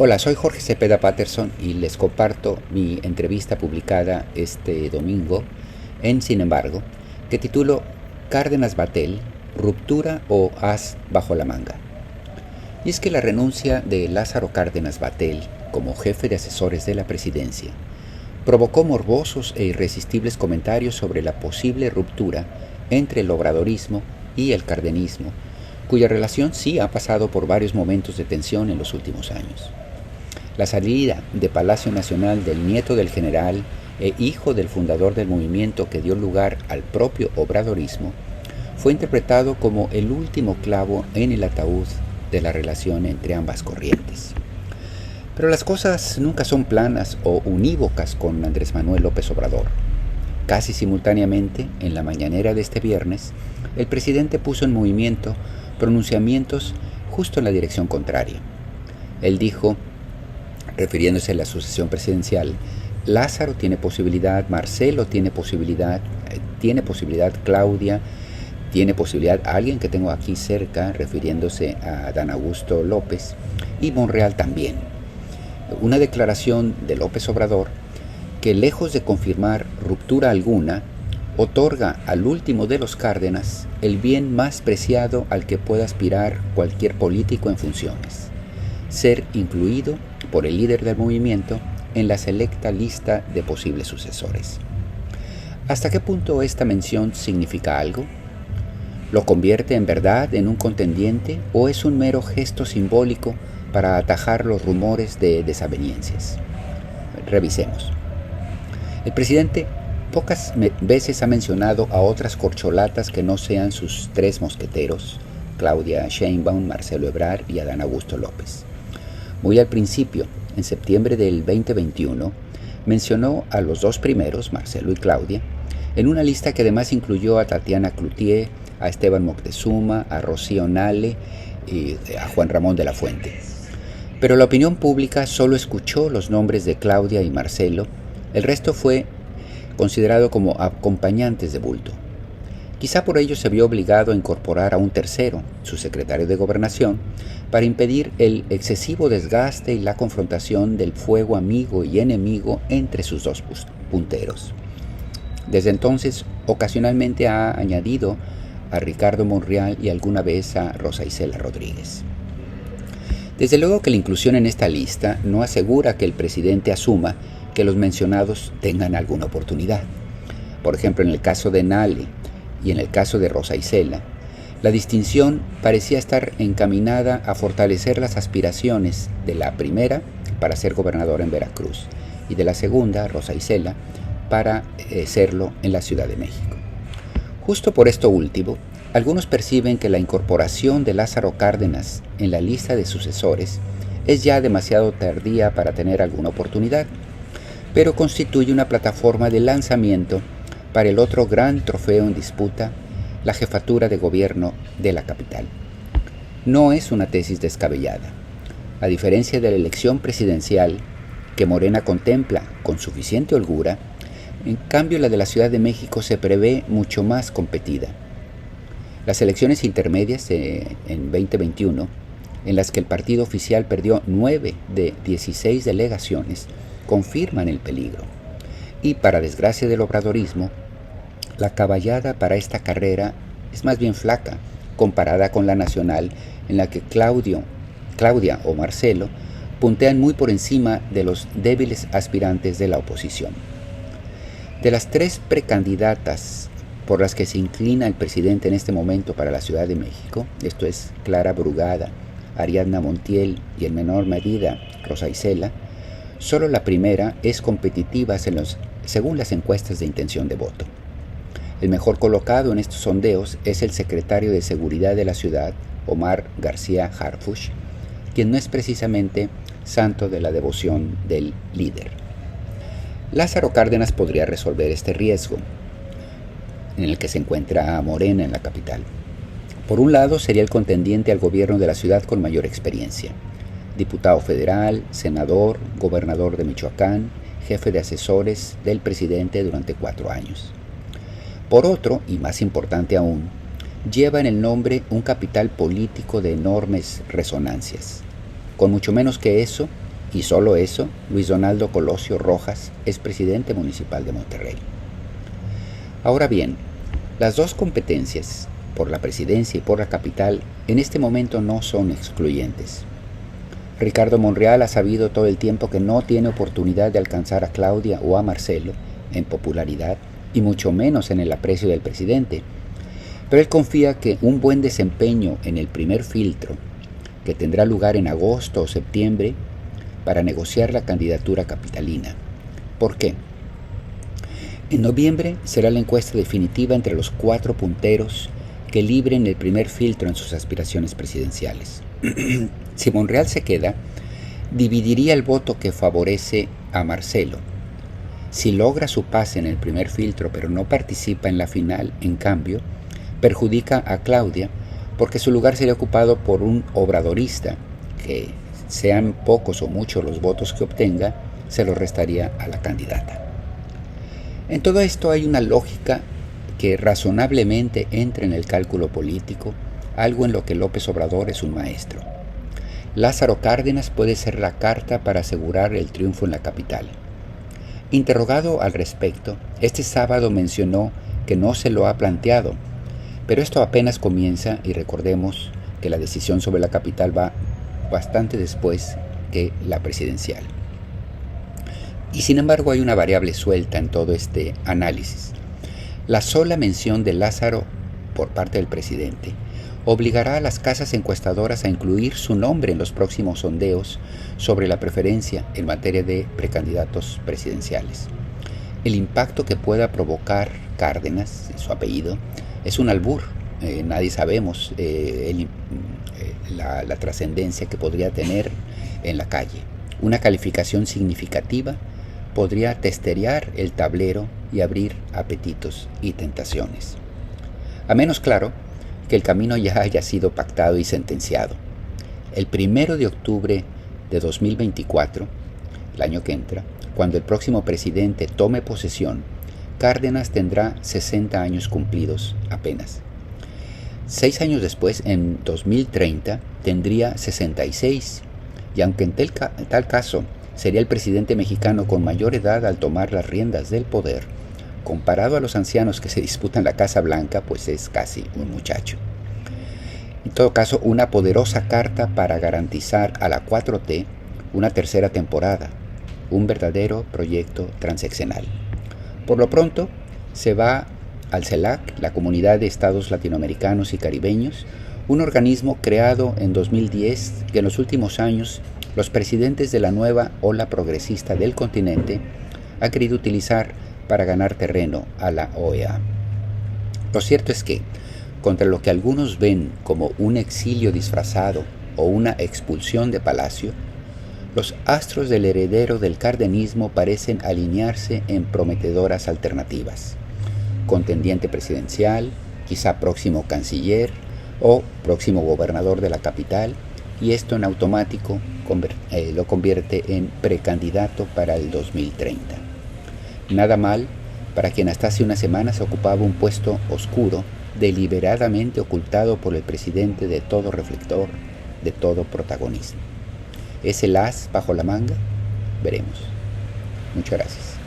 Hola, soy Jorge Cepeda Patterson y les comparto mi entrevista publicada este domingo en Sin embargo, que titulo Cárdenas Batel, ruptura o as bajo la manga. Y es que la renuncia de Lázaro Cárdenas Batel como jefe de asesores de la presidencia provocó morbosos e irresistibles comentarios sobre la posible ruptura entre el obradorismo y el cardenismo, cuya relación sí ha pasado por varios momentos de tensión en los últimos años. La salida de Palacio Nacional del nieto del general e hijo del fundador del movimiento que dio lugar al propio obradorismo fue interpretado como el último clavo en el ataúd de la relación entre ambas corrientes. Pero las cosas nunca son planas o unívocas con Andrés Manuel López Obrador. Casi simultáneamente, en la mañanera de este viernes, el presidente puso en movimiento pronunciamientos justo en la dirección contraria. Él dijo, refiriéndose a la sucesión presidencial, Lázaro tiene posibilidad, Marcelo tiene posibilidad, Claudia tiene posibilidad, alguien que tengo aquí cerca, refiriéndose a Adán Augusto López, y Monreal también. Una declaración de López Obrador que, lejos de confirmar ruptura alguna, otorga al último de los Cárdenas el bien más preciado al que pueda aspirar cualquier político en funciones: ser incluido por el líder del movimiento en la selecta lista de posibles sucesores. ¿Hasta qué punto esta mención significa algo? ¿Lo convierte en verdad en un contendiente o es un mero gesto simbólico para atajar los rumores de desavenencias? Revisemos. El presidente pocas veces ha mencionado a otras corcholatas que no sean sus tres mosqueteros, Claudia Sheinbaum, Marcelo Ebrard y Adán Augusto López. Muy al principio, en septiembre del 2021, mencionó a los dos primeros, Marcelo y Claudia, en una lista que además incluyó a Tatiana Cloutier, a Esteban Moctezuma, a Rocío Nale y a Juan Ramón de la Fuente. Pero la opinión pública solo escuchó los nombres de Claudia y Marcelo. El resto fue considerado como acompañantes de bulto. Quizá por ello se vio obligado a incorporar a un tercero, su secretario de Gobernación, para impedir el excesivo desgaste y la confrontación del fuego amigo y enemigo entre sus dos punteros. Desde entonces, ocasionalmente ha añadido a Ricardo Monreal y alguna vez a Rosa Isela Rodríguez. Desde luego que la inclusión en esta lista no asegura que el presidente asuma que los mencionados tengan alguna oportunidad. Por ejemplo, en el caso de Nale y en el caso de Rosa Isela, la distinción parecía estar encaminada a fortalecer las aspiraciones de la primera para ser gobernadora en Veracruz y de la segunda, Rosa Isela, para serlo en la Ciudad de México. Justo por esto último, algunos perciben que la incorporación de Lázaro Cárdenas en la lista de sucesores es ya demasiado tardía para tener alguna oportunidad, pero constituye una plataforma de lanzamiento para el otro gran trofeo en disputa, la jefatura de gobierno de la capital. No es una tesis descabellada. A diferencia de la elección presidencial, que Morena contempla con suficiente holgura, en cambio la de la Ciudad de México se prevé mucho más competida. Las elecciones intermedias en 2021, en las que el partido oficial perdió 9 de 16 delegaciones, confirman el peligro. Y para desgracia del obradorismo, la caballada para esta carrera es más bien flaca comparada con la nacional, en la que Claudia o Marcelo puntean muy por encima de los débiles aspirantes de la oposición. De las tres precandidatas por las que se inclina el presidente en este momento para la Ciudad de México, esto es Clara Brugada, Ariadna Montiel y en menor medida Rosa Isela, solo la primera es competitiva según las encuestas de intención de voto. El mejor colocado en estos sondeos es el secretario de Seguridad de la ciudad, Omar García Harfuch, quien no es precisamente santo de la devoción del líder. Lázaro Cárdenas podría resolver este riesgo en el que se encuentra Morena en la capital. Por un lado, sería el contendiente al gobierno de la ciudad con mayor experiencia: diputado federal, senador, gobernador de Michoacán, jefe de asesores del presidente durante 4 años. Por otro, y más importante aún, lleva en el nombre un capital político de enormes resonancias. Con mucho menos que eso, Y solo eso, Luis Donaldo Colosio Rojas es presidente municipal de Monterrey. Ahora bien, las dos competencias, por la presidencia y por la capital, en este momento no son excluyentes. Ricardo Monreal ha sabido todo el tiempo que no tiene oportunidad de alcanzar a Claudia o a Marcelo en popularidad y mucho menos en el aprecio del presidente, pero él confía que un buen desempeño en el primer filtro, que tendrá lugar en agosto o septiembre, para negociar la candidatura capitalina. ¿Por qué? En noviembre será la encuesta definitiva entre los 4 punteros que libren el primer filtro en sus aspiraciones presidenciales. Si Monreal se queda, dividiría el voto que favorece a Marcelo. Si logra su pase en el primer filtro pero no participa en la final, en cambio, perjudica a Claudia porque su lugar sería ocupado por un obradorista que, sean pocos o muchos los votos que obtenga, se los restaría a la candidata. En todo esto hay una lógica que razonablemente entra en el cálculo político, algo en lo que López Obrador es un maestro. Lázaro Cárdenas puede ser la carta para asegurar el triunfo en la capital. Interrogado al respecto, este sábado mencionó que no se lo ha planteado, pero esto apenas comienza y recordemos que la decisión sobre la capital va bastante después que la presidencial. Y sin embargo hay una variable suelta en todo este análisis. La sola mención de Lázaro por parte del presidente obligará a las casas encuestadoras a incluir su nombre en los próximos sondeos sobre la preferencia en materia de precandidatos presidenciales. El impacto que pueda provocar Cárdenas, su apellido, es un albur. Nadie sabemos la trascendencia que podría tener en la calle. Una calificación significativa podría testerear el tablero y abrir apetitos y tentaciones. A menos, claro, que el camino ya haya sido pactado y sentenciado. El 1 de octubre de 2024, el año que entra, cuando el próximo presidente tome posesión, Cárdenas tendrá 60 años cumplidos apenas. 6 años después, en 2030, tendría 66, y aunque en tal caso sería el presidente mexicano con mayor edad al tomar las riendas del poder, comparado a los ancianos que se disputan la Casa Blanca, pues es casi un muchacho. En todo caso, una poderosa carta para garantizar a la 4T una tercera temporada, un verdadero proyecto transeccional. Por lo pronto, se va al CELAC, la Comunidad de Estados Latinoamericanos y Caribeños, un organismo creado en 2010 que en los últimos años los presidentes de la nueva ola progresista del continente han querido utilizar para ganar terreno a la OEA. Lo cierto es que, contra lo que algunos ven como un exilio disfrazado o una expulsión de palacio, los astros del heredero del cardenismo parecen alinearse en prometedoras alternativas. Contendiente presidencial, quizá próximo canciller o próximo gobernador de la capital, y esto en automático lo convierte en precandidato para el 2030. Nada mal para quien hasta hace unas semanas ocupaba un puesto oscuro, deliberadamente ocultado por el presidente de todo reflector, de todo protagonismo. ¿Es el as bajo la manga? Veremos. Muchas gracias.